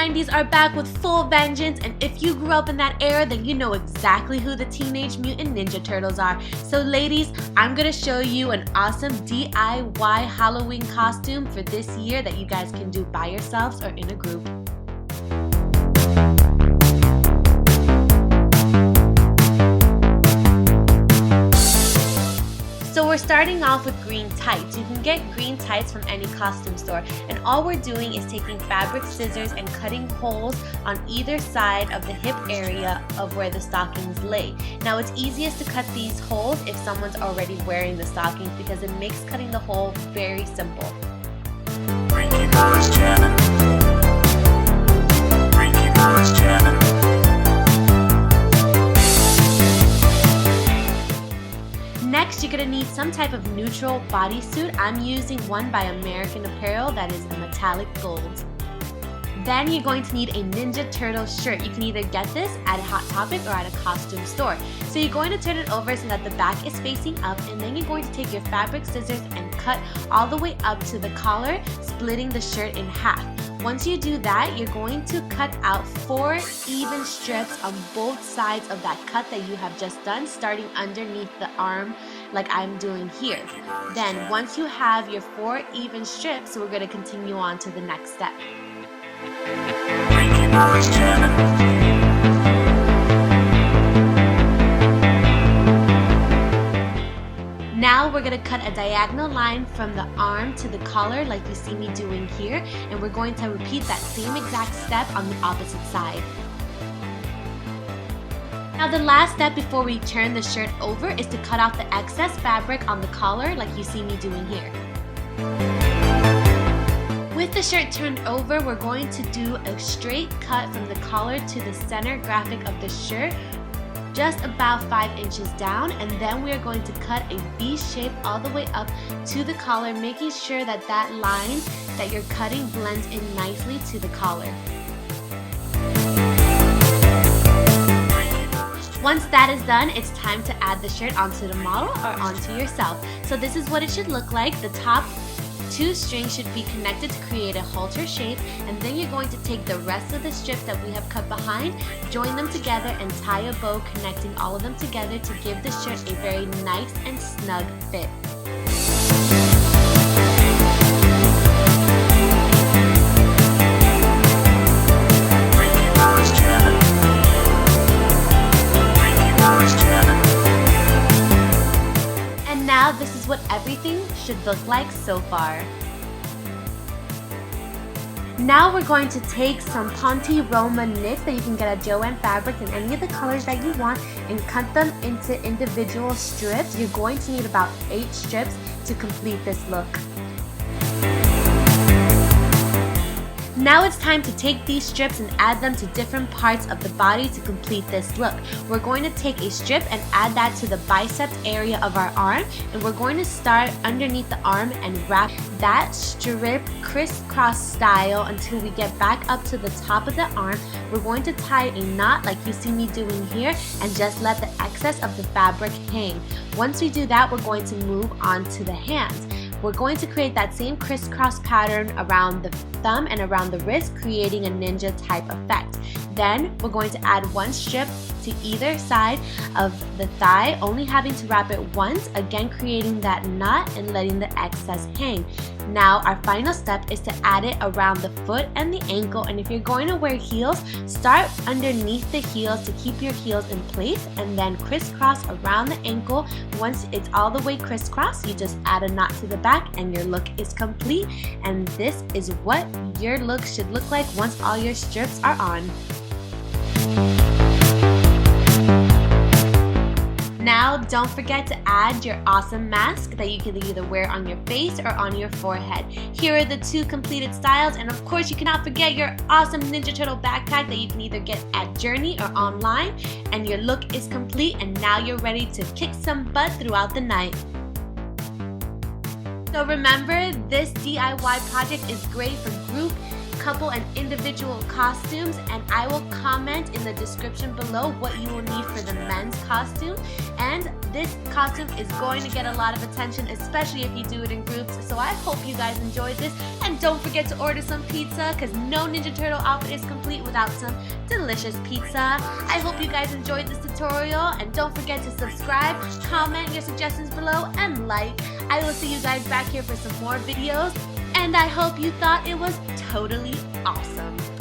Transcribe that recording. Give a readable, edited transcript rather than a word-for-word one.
90s are back with full vengeance, and if you grew up in that era, then you know exactly who the Teenage Mutant Ninja Turtles are. So ladies, I'm gonna show you an awesome DIY Halloween costume for this year that you guys can do by yourselves or in a group. So we're starting off with green tights. You can get green tights from any costume store, and all we're doing is taking fabric scissors and cutting holes on either side of the hip area of where the stockings lay. Now it's easiest to cut these holes if someone's already wearing the stockings because it makes cutting the hole very simple. Next, you're going to need some type of neutral bodysuit. I'm using one by American Apparel that is a metallic gold. Then you're going to need a Ninja Turtle shirt. You can either get this at a Hot Topic or at a costume store. So you're going to turn it over so that the back is facing up, and then you're going to take your fabric scissors and cut all the way up to the collar, splitting the shirt in half. Once you do that, you're going to cut out 4 even strips on both sides of that cut that you have just done, starting underneath the arm like I'm doing here. Then once you have your 4 even strips, we're going to continue on to the next step. Now we're going to cut a diagonal line from the arm to the collar like you see me doing here, and we're going to repeat that same exact step on the opposite side. Now the last step before we turn the shirt over is to cut off the excess fabric on the collar like you see me doing here. With the shirt turned over, we're going to do a straight cut from the collar to the center graphic of the shirt, just about 5 inches down, and then we are going to cut a V shape all the way up to the collar, making sure that that line that you're cutting blends in nicely to the collar. Once that is done, it's time to add the shirt onto the model or onto yourself. So this is what it should look like. The top 2 strings should be connected to create a halter shape, and then you're going to take the rest of the strips that we have cut behind, join them together, and tie a bow connecting all of them together to give the shirt a very nice and snug fit. And now this is what everything should look like so far. Now we're going to take some Ponte Roma knits that you can get at Joann Fabrics in any of the colors that you want and cut them into individual strips. You're going to need about 8 strips to complete this look. Now it's time to take these strips and add them to different parts of the body to complete this look. We're going to take a strip and add that to the biceps area of our arm, and we're going to start underneath the arm and wrap that strip crisscross style until we get back up to the top of the arm. We're going to tie a knot like you see me doing here and just let the excess of the fabric hang. Once we do that, we're going to move on to the hands. We're going to create that same crisscross pattern around the thumb and around the wrist, creating a ninja type effect. Then we're going to add 1 strip to either side of the thigh, only having to wrap it once, again creating that knot and letting the excess hang. Now our final step is to add it around the foot and the ankle, and if you're going to wear heels, start underneath the heels to keep your heels in place, and then crisscross around the ankle. Once it's all the way crisscross, you just add a knot to the back and your look is complete. And this is what your look should look like once all your strips are on. Now, don't forget to add your awesome mask that you can either wear on your face or on your forehead. Here are the 2 completed styles, and of course you cannot forget your awesome Ninja Turtle backpack that you can either get at Journey or online, and your look is complete, and now you're ready to kick some butt throughout the night. So remember, this DIY project is great for group couple and individual costumes, and I will comment in the description below what you will need for the men's costume. And this costume is going to get a lot of attention, especially if you do it in groups, so I hope you guys enjoyed this. And don't forget to order some pizza, because no Ninja Turtle outfit is complete without some delicious pizza. I hope you guys enjoyed this tutorial, and don't forget to subscribe, comment your suggestions below, and like. I will see you guys back here for some more videos, and I hope you thought it was totally awesome.